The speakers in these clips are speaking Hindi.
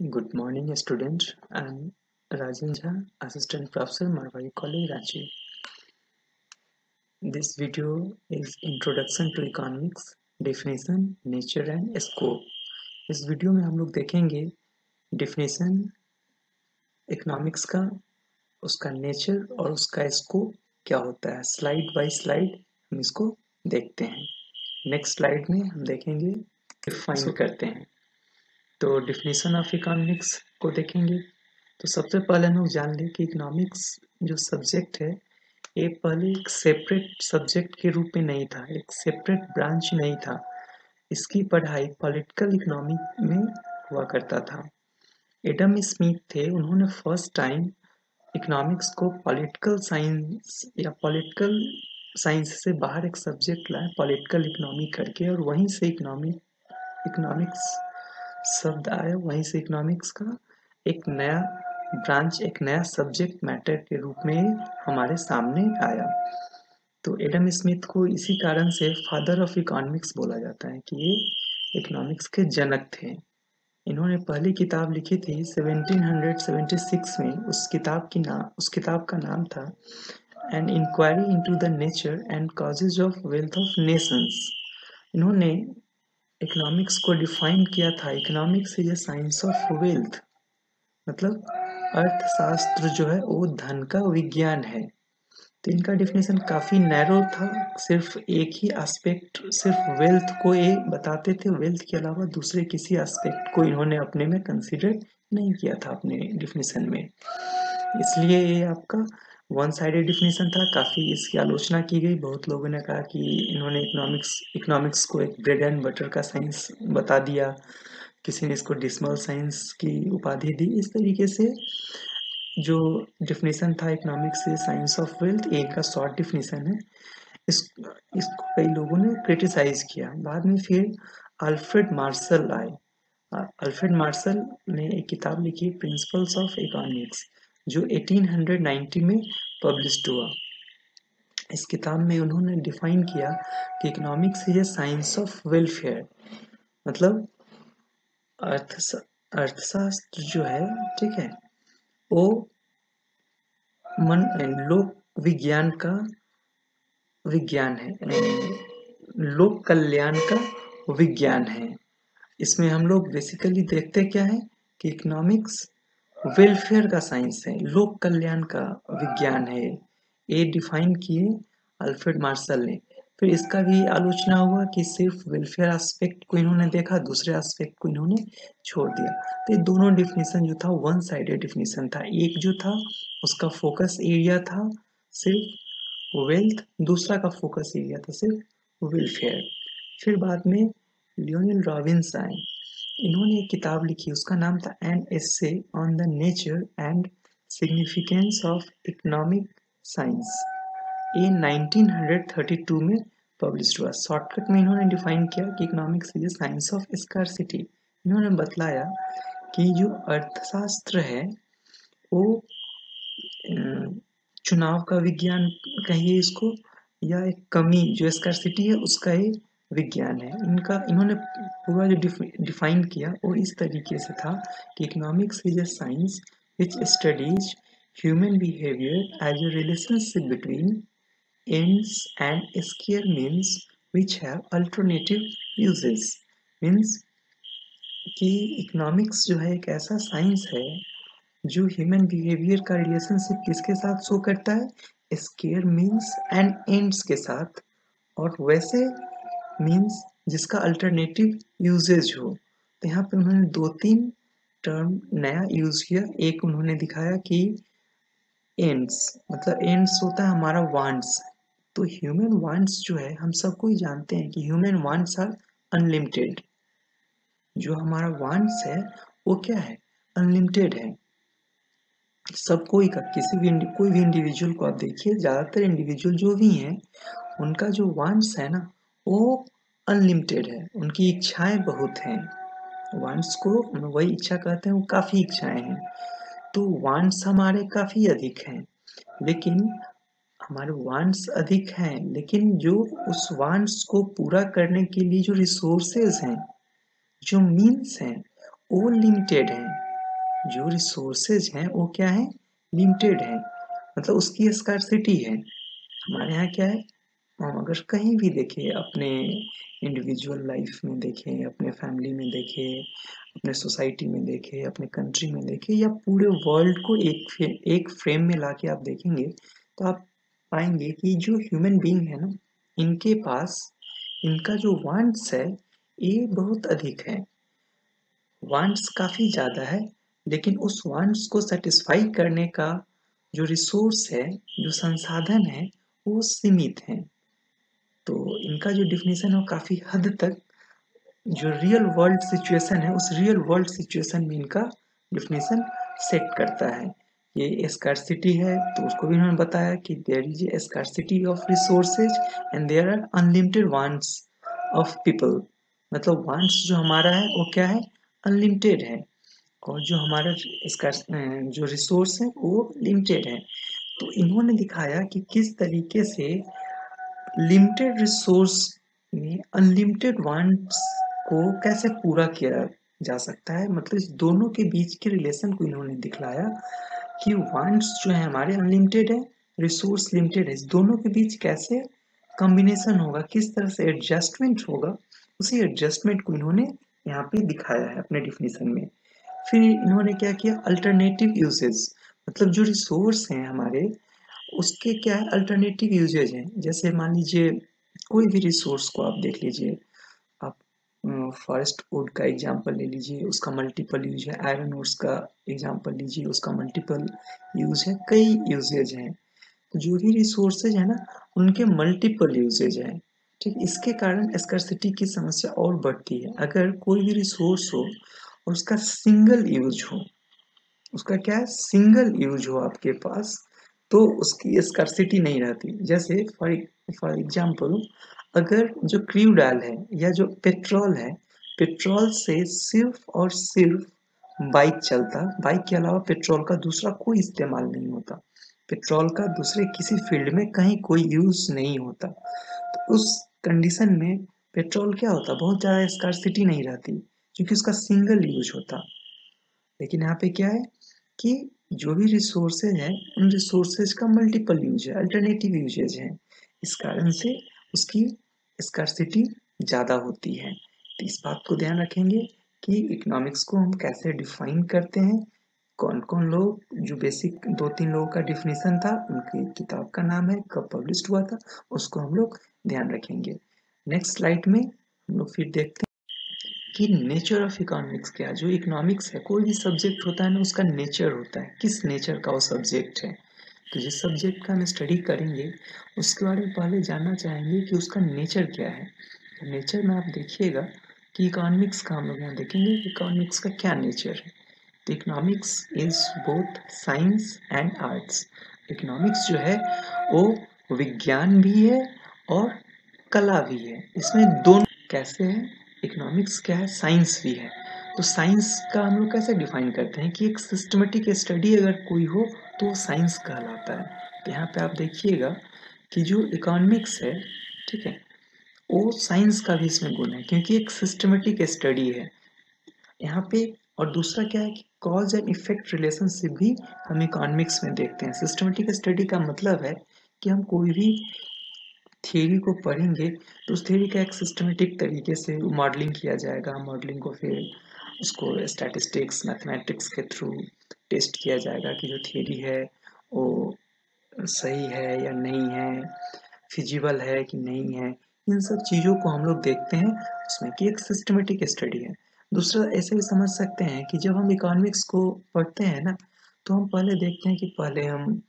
Good morning, students. I'm Rajan Jha, Assistant Professor, Marwari College, Ranchi. This video is Introduction to Economics, Definition, Nature and Scope. इस वीडियो में हम लोग देखेंगे definition इकोनॉमिक्स का, उसका नेचर और उसका स्कोप क्या होता है। स्लाइड बाय स्लाइड हम इसको देखते हैं। नेक्स्ट स्लाइड में हम देखेंगे डिफाइन करते हैं। तो डिफिनीशन ऑफ इकोनॉमिक्स को देखेंगे तो सबसे पहले हम लोग जान लें कि इकोनॉमिक्स जो सब्जेक्ट है ये पहले एक सेपरेट सब्जेक्ट के रूप में नहीं था, एक सेपरेट ब्रांच नहीं था। इसकी पढ़ाई पॉलिटिकल इकोनॉमी में हुआ करता था। एडम स्मिथ थे, उन्होंने फर्स्ट टाइम इकोनॉमिक्स को पॉलिटिकल साइंस या पॉलिटिकल साइंस से बाहर एक सब्जेक्ट लाए पॉलिटिकल इकोनॉमी करके, और वहीं से इकोनॉमिक्स शब्द आया, वहीं से इकोनॉमिक्स का एक नया ब्रांच, एक नया सब्जेक्ट मैटर के रूप में हमारे सामने आया। तो एडम स्मिथ को इसी कारण से फादर ऑफ इकोनॉमिक्स बोला जाता है कि ये इकोनॉमिक्स के जनक थे। इन्होंने पहली किताब लिखी थी 1776 में। उस किताब का नाम था an inquiry into the nature and causes of wealth of nations. इन्होंने इकोनॉमिक्स को डिफाइन किया था, economics is a science of wealth, मतलब अर्थशास्त्र जो है वो धन का विज्ञान है। तो इनका डेफिनेशन काफी नैरो था, सिर्फ एक ही एस्पेक्ट, सिर्फ वेल्थ को ये बताते थे, वेल्थ के अलावा दूसरे किसी एस्पेक्ट को इन्होंने अपने में कंसीडर नहीं किया था अपने डेफिनेशन में। इसलिए ये आपका वन साइडेड डेफिनेशन था। काफी इसकी आलोचना की गई, बहुत लोगों ने कहा कि इन्होंने इकोनॉमिक्स को एक ब्रेड एंड बटर का साइंस बता दिया, किसी ने इसको डिसमल साइंस की उपाधि दी। इस तरीके से जो डेफिनेशन था इकोनॉमिक्स से साइंस ऑफ वेल्थ, एक का शॉर्ट डेफिनेशन है। इसको कई लोगों ने क्रिटिसाइज किया। बाद में फिर अल्फ्रेड मार्शल आए। अल्फ्रेड मार्शल ने एक किताब लिखी प्रिंसिपल्स ऑफ इकोनॉमिक्स, जो 1890 में पब्लिश्ड हुआ। इस किताब में उन्होंने डिफाइन किया कि economics is a science of welfare, मतलब अर्थशास्त्र जो है, ठीक है, वो लोक विज्ञान का विज्ञान है, लोक कल्याण का विज्ञान है। इसमें हम लोग बेसिकली देखते क्या है कि इकोनॉमिक्स वेलफेयर का साइंस है, लोक कल्याण का विज्ञान है। ये डिफाइन किए अल्फ्रेड मार्शल ने। फिर इसका भी आलोचना हुआ कि सिर्फ वेलफेयर एस्पेक्ट को इन्होंने देखा, दूसरे एस्पेक्ट को इन्होंने छोड़ दिया। तो ये दोनों डिफिनेशन जो था वन साइडेड डिफिनेशन था। एक जो था उसका फोकस एरिया था सिर्फ वेल्थ, दूसरा का फोकस एरिया था सिर्फ वेलफेयर। फिर बाद में लियोनेल रॉबिन्स आए। इन्होंने एक किताब लिखी, उसका नाम था an essay on the nature and significance of economic science. ये 1932 में पब्लिश हुआ। शॉर्टकट में इन्होंने डिफाइन किया कि economics is science of scarcity. इन्होंने बतलाया कि जो अर्थशास्त्र है वो चुनाव का विज्ञान कहिए इसको, या एक कमी जो स्कार्सिटी है उसका ही विज्ञान है। इन्होंने पूरा जो डिफाइन किया वो इस तरीके से था कि economics is a science which studies human behaviour as a relationship between ends and scare means which have alternative uses। Means कि इकोनॉमिक्स जो है एक ऐसा साइंस है जो ह्यूमन बिहेवियर का रिलेशनशिप किसके साथ शो करता है, स्केयर मीन्स एंड एंड्स के साथ, और वैसे मीन्स जिसका अल्टरनेटिव यूजेज हो। तो यहाँ पे उन्होंने दो तीन टर्म नया यूज किया। एक उन्होंने दिखाया कि एंड्स, मतलब एंड्स होता है हमारा वांट्स। तो ह्यूमन वांट्स जो है, हम सबको ही जानते हैं कि ह्यूमन वांट्स आर अनलिमिटेड। जो हमारा वांट्स है वो क्या है, अनलिमिटेड है। सबको ही, कोई भी इंडिविजुअल को आप देखिए, ज्यादातर इंडिविजुअल जो भी हैं उनका जो वांट्स है ना वो अनलिमिटेड है, उनकी इच्छाएं बहुत हैं। वांट्स को वही इच्छा कहते हैं, वो काफी इच्छाएं हैं। तो वांट्स हमारे काफी अधिक हैं, लेकिन हमारे वांट्स अधिक हैं, लेकिन जो उस वांट्स को पूरा करने के लिए जो रिसोर्सेज हैं, जो मीन्स हैं, वो लिमिटेड हैं। जो रिसोर्सेज हैं वो क्या है, लिमिटेड है, मतलब उसकी स्कार्सिटी है। हमारे यहाँ क्या है, हम अगर कहीं भी देखें, अपने इंडिविजुअल लाइफ में देखें, अपने फैमिली में देखें, अपने सोसाइटी में देखें, अपने कंट्री में देखें, या पूरे वर्ल्ड को एक फ्रेम में लाके आप देखेंगे, तो आप पाएंगे कि जो ह्यूमन बीइंग है ना, इनके पास इनका जो वांट्स है ये बहुत अधिक है, वांट्स काफ़ी ज़्यादा है, लेकिन उस वांट्स को सेटिस्फाई करने का जो रिसोर्स है, जो संसाधन है, वो सीमित है। तो इनका जो डिफिनीशन है वो काफ़ी हद तक जो रियल वर्ल्ड सिचुएशन है, उस रियल वर्ल्ड सिचुएशन में इनका डिफिनीशन सेट करता है। ये स्कार्सिटी है, तो उसको भी उन्होंने बताया कि there is a scarcity of resources and there are unlimited wants of people. मतलब वांट्स जो हमारा है वो क्या है, अनलिमिटेड है, और जो हमारा जो रिसोर्स है वो लिमिटेड है। तो इन्होंने दिखाया कि किस तरीके से लिमिटेड रिसोर्स में अनलिमिटेड वांट्स को कैसे पूरा किया जा सकता है, मतलब इस दोनों के बीच के रिलेशन को इन्होंने दिखलाया कि वांट्स जो है हमारे अनलिमिटेड है, रिसोर्स लिमिटेड है, इस दोनों के बीच कैसे कॉम्बिनेशन होगा, किस तरह से एडजस्टमेंट होगा, उसी एडजस्टमेंट को इन्होंने यहाँ पे दिखाया है अपने डिफिनीशन में। फिर इन्होंने क्या किया, अल्टरनेटिव यूसेज, मतलब जो रिसोर्स हैं हमारे, उसके क्या है अल्टरनेटिव यूजेज हैं। जैसे मान लीजिए कोई भी रिसोर्स को आप देख लीजिए, आप फॉरेस्ट वुड का एग्जांपल ले लीजिए, उसका मल्टीपल यूज है, आयरन ओर्स का एग्जांपल लीजिए, उसका मल्टीपल यूज है, कई यूजेज हैं। तो जो भी रिसोर्सेज है ना, उनके मल्टीपल यूजेज हैं। ठीक, इसके कारण स्कार्सिटी की समस्या और बढ़ती है। अगर कोई भी रिसोर्स हो और उसका सिंगल यूज हो, उसका क्या है, सिंगल यूज हो आपके पास, तो उसकी स्कार्सिटी नहीं रहती। जैसे फॉर एग्जांपल, अगर जो क्रूड ऑयल है या जो पेट्रोल है, पेट्रोल से सिर्फ और सिर्फ बाइक चलता, बाइक के अलावा पेट्रोल का दूसरा कोई इस्तेमाल नहीं होता, पेट्रोल का दूसरे किसी फील्ड में कहीं कोई यूज नहीं होता, तो उस कंडीशन में पेट्रोल क्या होता, बहुत ज़्यादा स्कार्सिटी नहीं रहती, क्योंकि उसका सिंगल यूज होता। लेकिन यहाँ पे क्या है कि जो भी रिसोर्सेज हैं, उन रिसोर्सेज का मल्टीपल यूज है, अल्टरनेटिव यूजेज हैं, इस कारण से उसकी स्कार्सिटी ज़्यादा होती है। तो इस बात को ध्यान रखेंगे कि इकोनॉमिक्स को हम कैसे डिफाइन करते हैं, कौन कौन लोग, जो बेसिक 2-3 लोगों का डिफिनीशन था, उनकी किताब का नाम है, कब पब्लिश हुआ था, उसको हम लोग ध्यान रखेंगे। नेक्स्ट स्लाइड में हम लोग फिर देखते हैं कि नेचर ऑफ इकोनॉमिक्स क्या है। जो इकोनॉमिक्स है, कोई भी सब्जेक्ट होता है ना, उसका नेचर होता है, किस नेचर का वो सब्जेक्ट है। तो जिस सब्जेक्ट का हम स्टडी करेंगे, उसके बारे में पहले जानना चाहेंगे कि उसका नेचर क्या है। तो नेचर में आप देखिएगा कि इकोनॉमिक्स का हम लोग यहाँ देखेंगे कि इकोनॉमिक्स का क्या नेचर है। तो economics is both science and arts. Economics जो है वो विज्ञान भी है और कला भी है, इसमें दोनों कैसे है। इकोनॉमिक्स क्या है, साइंस भी है। तो साइंस का हम लोग कैसे डिफाइन करते हैं कि एक सिस्टमेटिक स्टडी अगर कोई हो तो वो साइंस कहलाता है। तो यहाँ पे आप देखिएगा कि जो इकोनॉमिक्स है, ठीक है, वो साइंस का भी इसमें गुण है, क्योंकि एक सिस्टमेटिक स्टडी है यहाँ पे। और दूसरा क्या है कि कॉज एंड इफेक्ट रिलेशनशिप भी हम इकोनॉमिक्स में देखते हैं। सिस्टमेटिक स्टडी का मतलब है कि हम कोई भी थ्योरी को पढ़ेंगे तो उस थ्योरी का एक सिस्टमेटिक तरीके से मॉडलिंग किया जाएगा, मॉडलिंग को फिर उसको स्टैटिस्टिक्स मैथमेटिक्स के थ्रू टेस्ट किया जाएगा कि जो थ्योरी है वो सही है या नहीं है, फिजिबल है कि नहीं है। इन सब चीज़ों को हम लोग देखते हैं उसमें कि एक सिस्टमेटिक स्टडी है। दूसरा ऐसे भी समझ सकते हैं कि जब हम इकोनॉमिक्स को पढ़ते हैं ना, तो हम पहले देखते हैं कि पहले हम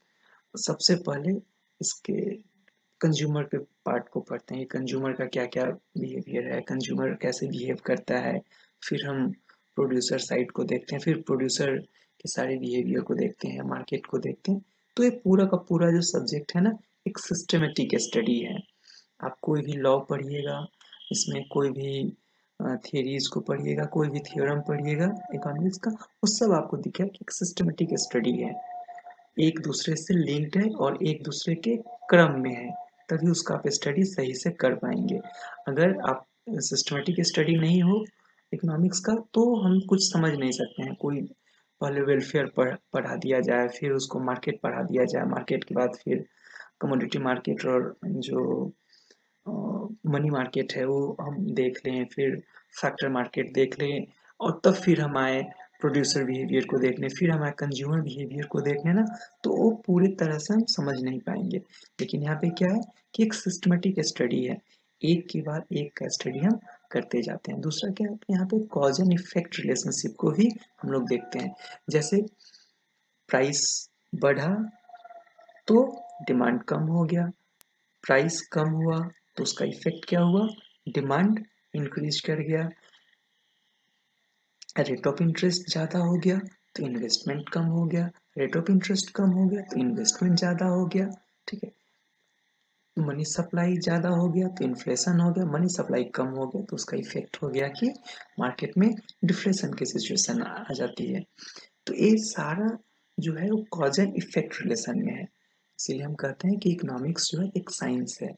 सबसे पहले इसके कंज्यूमर के पार्ट को पढ़ते हैं, कंज्यूमर का क्या क्या बिहेवियर है, कंज्यूमर कैसे बिहेव करता है। फिर हम प्रोड्यूसर साइड को देखते हैं, फिर प्रोड्यूसर के सारे बिहेवियर को देखते हैं, मार्केट को देखते हैं। तो ये पूरा का पूरा जो सब्जेक्ट है ना, एक सिस्टमेटिक स्टडी है। आप कोई भी लॉ पढ़िएगा, इसमें कोई भी थियरीज को पढ़िएगा, कोई भी थ्योरम पढ़िएगा इकोनॉमिक्स का, वो सब आपको दिखेगा कि एक सिस्टमेटिक स्टडी है, एक दूसरे से लिंक्ड है और एक दूसरे के क्रम में है, तभी उसका आप स्टडी सही से कर पाएंगे। अगर आप सिस्टमेटिक स्टडी नहीं हो इकोनॉमिक्स का, तो हम कुछ समझ नहीं सकते हैं। कोई पहले वेलफेयर पढ़ा दिया जाए, फिर उसको मार्केट पढ़ा दिया जाए, मार्केट के बाद फिर कमोडिटी मार्केट और जो मनी मार्केट है वो हम देख लें, फिर फैक्टर मार्केट देख लें, और तब फिर हम आए प्रोड्यूसर बिहेवियर को देखने, फिर हम आए कंज्यूमर बिहेवियर को देखने ना, तो वो पूरी तरह से हम समझ नहीं पाएंगे। लेकिन यहाँ पे क्या है कि एक सिस्टमेटिक स्टडी है, एक के बाद एक का स्टडी हम करते जाते हैं। दूसरा क्या है कि यहाँ पे कॉज एंड इफेक्ट रिलेशनशिप को भी हम लोग देखते हैं। जैसे प्राइस बढ़ा तो डिमांड कम हो गया, प्राइस कम हुआ तो उसका इफेक्ट क्या हुआ, डिमांड इंक्रीज कर गया। रेट ऑफ इंटरेस्ट ज़्यादा हो गया तो इन्वेस्टमेंट कम हो गया, रेट ऑफ इंटरेस्ट कम हो गया तो इन्वेस्टमेंट ज़्यादा हो गया। ठीक है, मनी सप्लाई ज़्यादा हो गया तो इन्फ्लेशन हो गया, मनी सप्लाई कम हो गया तो उसका इफेक्ट हो गया कि मार्केट में डिफ्लेशन की सिचुएशन आ जाती है। तो ये सारा जो है वो कॉज एंड इफेक्ट रिलेशन में है, इसीलिए हम कहते हैं कि इकोनॉमिक्स जो है एक साइंस है।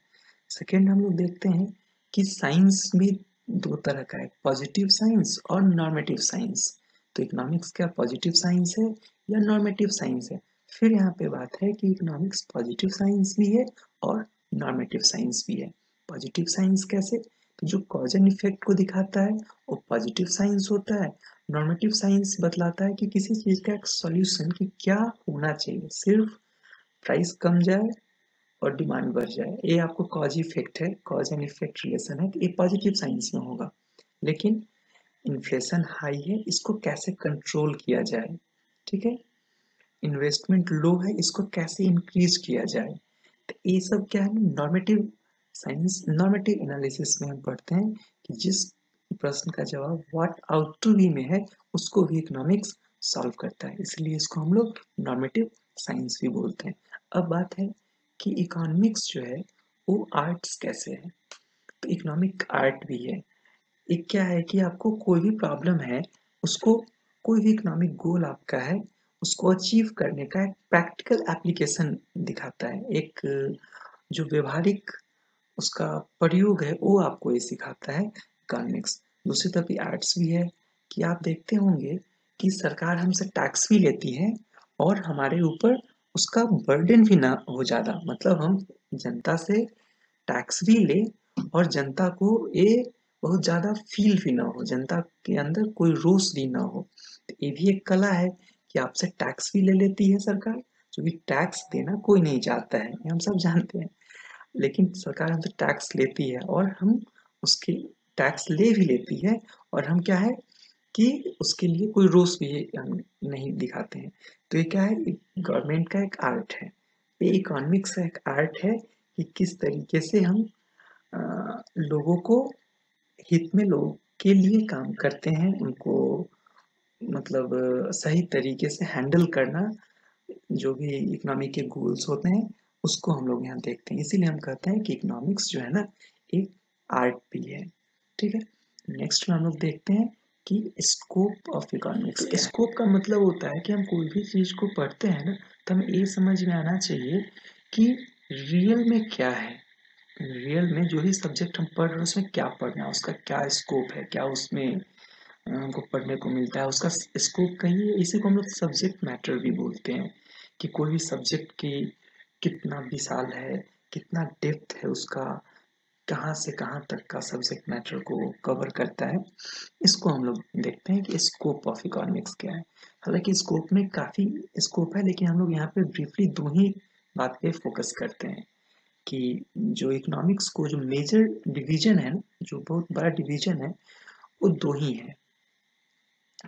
सेकेंड हम लोग देखते हैं कि साइंस भी दो तरह का है, पॉजिटिव साइंस और नॉर्मेटिव साइंस। तो इकोनॉमिक्स क्या पॉजिटिव साइंस है या नॉर्मेटिव साइंस है? फिर यहाँ पे बात है कि इकोनॉमिक्स पॉजिटिव साइंस भी है और नॉर्मेटिव साइंस भी है। पॉजिटिव साइंस कैसे? तो जो कॉज एंड इफेक्ट को दिखाता है वो पॉजिटिव साइंस होता है। नॉर्मेटिव साइंस बतलाता है कि किसी चीज का एक सॉल्यूशन कि क्या होना चाहिए, सिर्फ प्राइस कम जाए और डिमांड बढ़ जाए, ये आपको कॉज इफेक्ट है, कॉज एंड इफेक्ट रिलेशन है, ये पॉजिटिव साइंस में होगा। लेकिन इन्फ्लेशन हाई है, इसको कैसे कंट्रोल किया जाए, ठीक है, इन्वेस्टमेंट लो है, इसको कैसे इंक्रीज किया जाए, तो ये सब क्या है नॉर्मेटिव साइंस, नॉर्मेटिव एनालिसिस में हम पढ़ते हैं कि जिस प्रश्न का जवाब व्हाट आउट टू बी में है उसको भी इकोनॉमिक्स सॉल्व करता है, इसलिए इसको हम लोग नॉर्मेटिव साइंस भी बोलते हैं। अब बात है कि इकोनॉमिक्स जो है वो आर्ट्स कैसे है, तो इकोनॉमिक आर्ट भी है। एक क्या है कि आपको कोई भी प्रॉब्लम है, उसको कोई भी इकोनॉमिक गोल आपका है, उसको अचीव करने का एक प्रैक्टिकल एप्लीकेशन दिखाता है, एक जो व्यवहारिक उसका प्रयोग है वो आपको ये सिखाता है इकोनॉमिक्स। दूसरी तरफ आर्ट्स भी है कि आप देखते होंगे कि सरकार हमसे टैक्स भी लेती है और हमारे ऊपर उसका बर्डन भी ना हो ज़्यादा, मतलब हम जनता से टैक्स भी ले और जनता को ये बहुत ज़्यादा फील भी ना हो, जनता के अंदर कोई रोष भी ना हो। तो ये भी एक कला है कि आपसे टैक्स भी ले लेती है सरकार, क्योंकि टैक्स देना कोई नहीं चाहता है, ये हम सब जानते हैं, लेकिन सरकार हमसे टैक्स लेती है और हम उसके टैक्स ले भी लेती है और हम क्या है कि उसके लिए कोई रोष भी हम नहीं दिखाते हैं। तो ये क्या है, गवर्नमेंट का एक आर्ट है, ये इकोनॉमिक्स का एक आर्ट है कि किस तरीके से हम लोगों को हित में लोगों के लिए काम करते हैं, उनको मतलब सही तरीके से हैंडल करना, जो भी इकोनॉमी के गोल्स होते हैं उसको हम लोग यहाँ देखते हैं, इसीलिए हम कहते हैं कि इकोनॉमिक्स जो है ना एक आर्ट भी है। ठीक है, नेक्स्ट में हम लोग देखते हैं कि स्कोप ऑफ इकोनॉमिक्स। स्कोप का मतलब होता है कि हम कोई भी चीज को पढ़ते हैं ना तो हमें ये समझ में आना चाहिए कि रियल में क्या है, रियल में जो भी सब्जेक्ट हम पढ़ रहे हैं उसमें क्या पढ़ना है, उसका क्या स्कोप है, क्या उसमें हमको पढ़ने को मिलता है, उसका स्कोप कहीं है। इसी को हम लोग सब्जेक्ट मैटर भी बोलते हैं कि कोई भी सब्जेक्ट की कितना विशाल है, कितना डेप्थ है उसका, कहाँ से कहाँ तक का सब्जेक्ट मैटर को कवर करता है, इसको हम लोग देखते हैं कि स्कोप ऑफ इकोनॉमिक्स क्या है। हालांकि स्कोप में काफ़ी स्कोप है, लेकिन हम लोग यहाँ पे ब्रीफली दो ही बात पे फोकस करते हैं कि जो इकोनॉमिक्स को जो मेजर डिवीजन है, जो बहुत बड़ा डिवीजन है, वो दो ही है।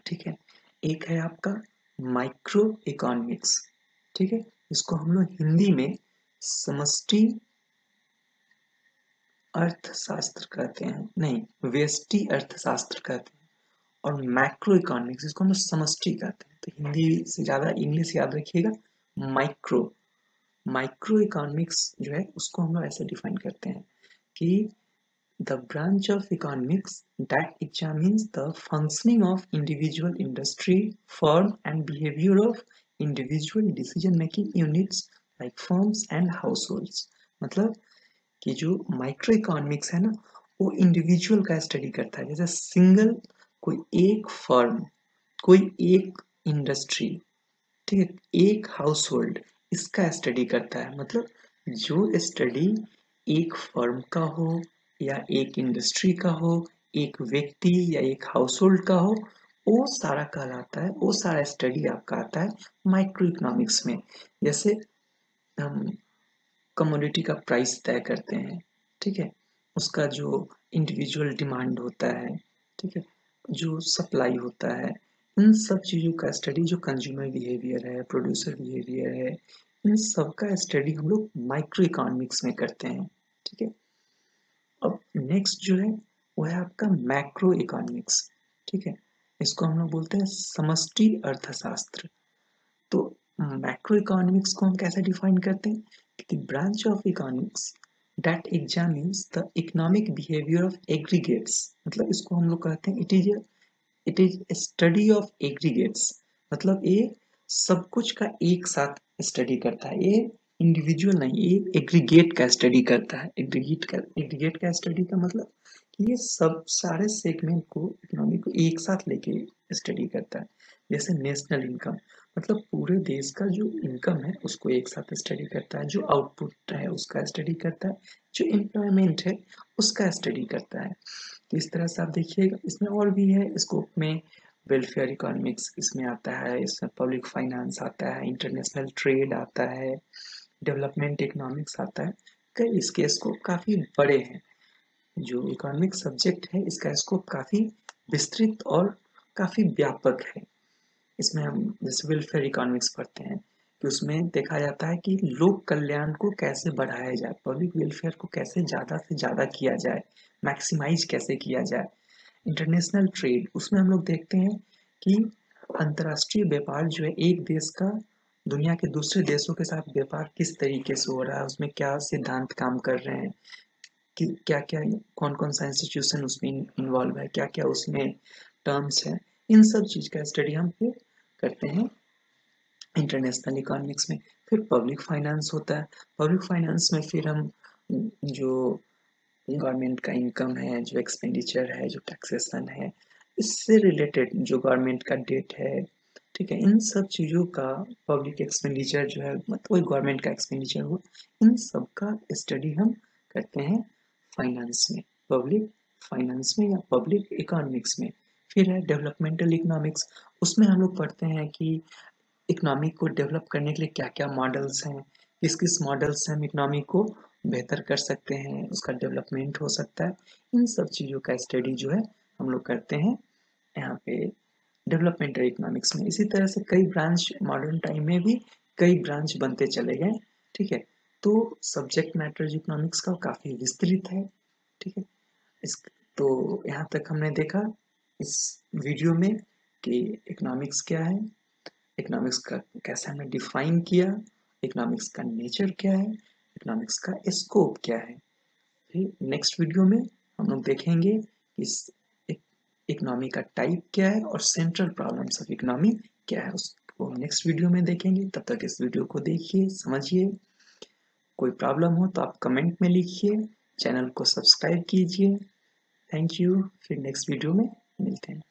ठीक है, एक है आपका माइक्रो इकोनॉमिक्स, ठीक है, इसको हम लोग हिंदी में समष्टि अर्थशास्त्र कहते हैं, नहीं व्यष्टि अर्थशास्त्र कहते हैं, और मैक्रो इकोनॉमिक्स इसको हम लोग समष्टि कहते हैं। तो हिंदी से ज़्यादा इंग्लिश याद रखिएगा, माइक्रो, माइक्रो इकोनॉमिक्स जो है उसको हम लोग ऐसे डिफाइन करते हैं कि the branch of economics that examines the functioning of individual industry, firm and behavior of individual decision-making units like firms and households। मतलब कि जो माइक्रो इकोनॉमिक्स है ना वो इंडिविजुअल का स्टडी करता है, जैसे सिंगल कोई एक फर्म, कोई एक इंडस्ट्री, ठीक है, एक हाउस होल्ड, इसका स्टडी करता है। मतलब जो स्टडी एक फर्म का हो या एक इंडस्ट्री का हो, एक व्यक्ति या एक हाउस होल्ड का हो, वो सारा कहलाता है, वो सारा स्टडी आपका आता है माइक्रो इकोनॉमिक्स में। जैसे हम कमोडिटी का प्राइस तय करते हैं, ठीक है, उसका जो इंडिविजुअल डिमांड होता है, ठीक है, जो सप्लाई होता है, इन सब चीज़ों का स्टडी, जो कंज्यूमर बिहेवियर है, प्रोड्यूसर बिहेवियर है, इन सब का स्टडी हम लोग माइक्रो इकोनॉमिक्स में करते हैं, ठीक है। अब नेक्स्ट जो है वो है आपका मैक्रो इकोनॉमिक्स, ठीक है, इसको हम लोग बोलते हैं समष्टि अर्थशास्त्र। तो मैक्रो इकोनॉमिक्स को हम कैसे डिफाइन करते हैं कि branch of economics that examines the economic behaviour of aggregates. मतलब इसको हम लोग कहते हैं it is study of aggregates. मतलब ये सब कुछ का एक साथ स्टडी करता है, ये इंडिविजुअल नहीं, ये एग्रीगेट का स्टडी करता है। एग्रीगेट का स्टडी का मतलब कि ये सब सारे सेगमेंट को, इकोनॉमी को एक साथ लेके स्टडी करता है। जैसे नेशनल इनकम, मतलब पूरे देश का जो इनकम है उसको एक साथ स्टडी करता है, जो आउटपुट है उसका स्टडी करता है, जो एम्प्लॉयमेंट है उसका स्टडी करता है। तो इस तरह से आप देखिएगा, इसमें और भी है स्कोप में, वेलफेयर इकोनॉमिक्स इसमें आता है, इसमें पब्लिक फाइनेंस आता है, इंटरनेशनल ट्रेड आता है, डेवलपमेंट इकोनॉमिक्स आता है। कई इसके स्कोप काफ़ी बड़े हैं। जो इकोनॉमिक सब्जेक्ट है इसका स्कोप काफ़ी विस्तृत और काफ़ी व्यापक है। इसमें हम जैसे वेलफेयर इकोनॉमिक्स पढ़ते हैं कि उसमें देखा जाता है कि लोक कल्याण को कैसे बढ़ाया जाए, पब्लिक वेलफेयर को कैसे ज़्यादा से ज़्यादा किया जाए, मैक्सिमाइज कैसे किया जाए। इंटरनेशनल ट्रेड, उसमें हम लोग देखते हैं कि अंतर्राष्ट्रीय व्यापार जो है, एक देश का दुनिया के दूसरे देशों के साथ व्यापार किस तरीके से हो रहा है, उसमें क्या सिद्धांत काम कर रहे हैं, कि क्या क्या कौन कौन सा इंस्टीट्यूशन उसमें इन्वॉल्व है, क्या क्या उसमें टर्म्स है, इन सब चीज़ का स्टडी हम फिर करते हैं इंटरनेशनल इकोनॉमिक्स में। फिर पब्लिक फाइनेंस होता है। पब्लिक फाइनेंस में फिर हम जो गवर्नमेंट का इनकम है, जो एक्सपेंडिचर है, जो टैक्सेशन है, इससे रिलेटेड जो गवर्नमेंट का डेट है, ठीक है, इन सब चीज़ों का पब्लिक एक्सपेंडिचर जो है, मतलब वही गवर्नमेंट का एक्सपेंडिचर हो, इन सब का स्टडी हम करते हैं फाइनेंस में, पब्लिक फाइनेंस में या पब्लिक इकोनॉमिक्स में। फिर है डेवलपमेंटल इकोनॉमिक्स, उसमें हम लोग पढ़ते हैं कि इकोनॉमी को डेवलप करने के लिए क्या-क्या मॉडल्स हैं, किस-किस मॉडल से हम इकोनॉमी को बेहतर कर सकते हैं, उसका डेवलपमेंट हो सकता है। इन सब चीज़ों का स्टडी जो है हम लोग करते हैं यहाँ पे डेवलपमेंटल इकोनॉमिक्स में। इसी तरह से कई ब्रांच मॉडर्न टाइम में भी कई ब्रांच बनते चले गए, ठीक है। तो सब्जेक्ट मैटर जो इकोनॉमिक्स का काफ़ी विस्तृत है, ठीक है। इस तो यहाँ तक हमने देखा इस वीडियो में कि इकोनॉमिक्स क्या है, इकोनॉमिक्स का कैसे हमने डिफाइन किया, इकोनॉमिक्स का नेचर क्या है, इकोनॉमिक्स का स्कोप क्या है। फिर नेक्स्ट वीडियो में हम लोग देखेंगे इस इकोनॉमी का टाइप क्या है और सेंट्रल प्रॉब्लम्स ऑफ इकोनॉमी क्या है, उसको नेक्स्ट वीडियो में देखेंगे। तब तक इस वीडियो को देखिए, समझिए। कोई प्रॉब्लम हो तो आप कमेंट में लिखिए, चैनल को सब्सक्राइब कीजिए। Thank you. फिर नेक्स्ट वीडियो में मिलते हैं।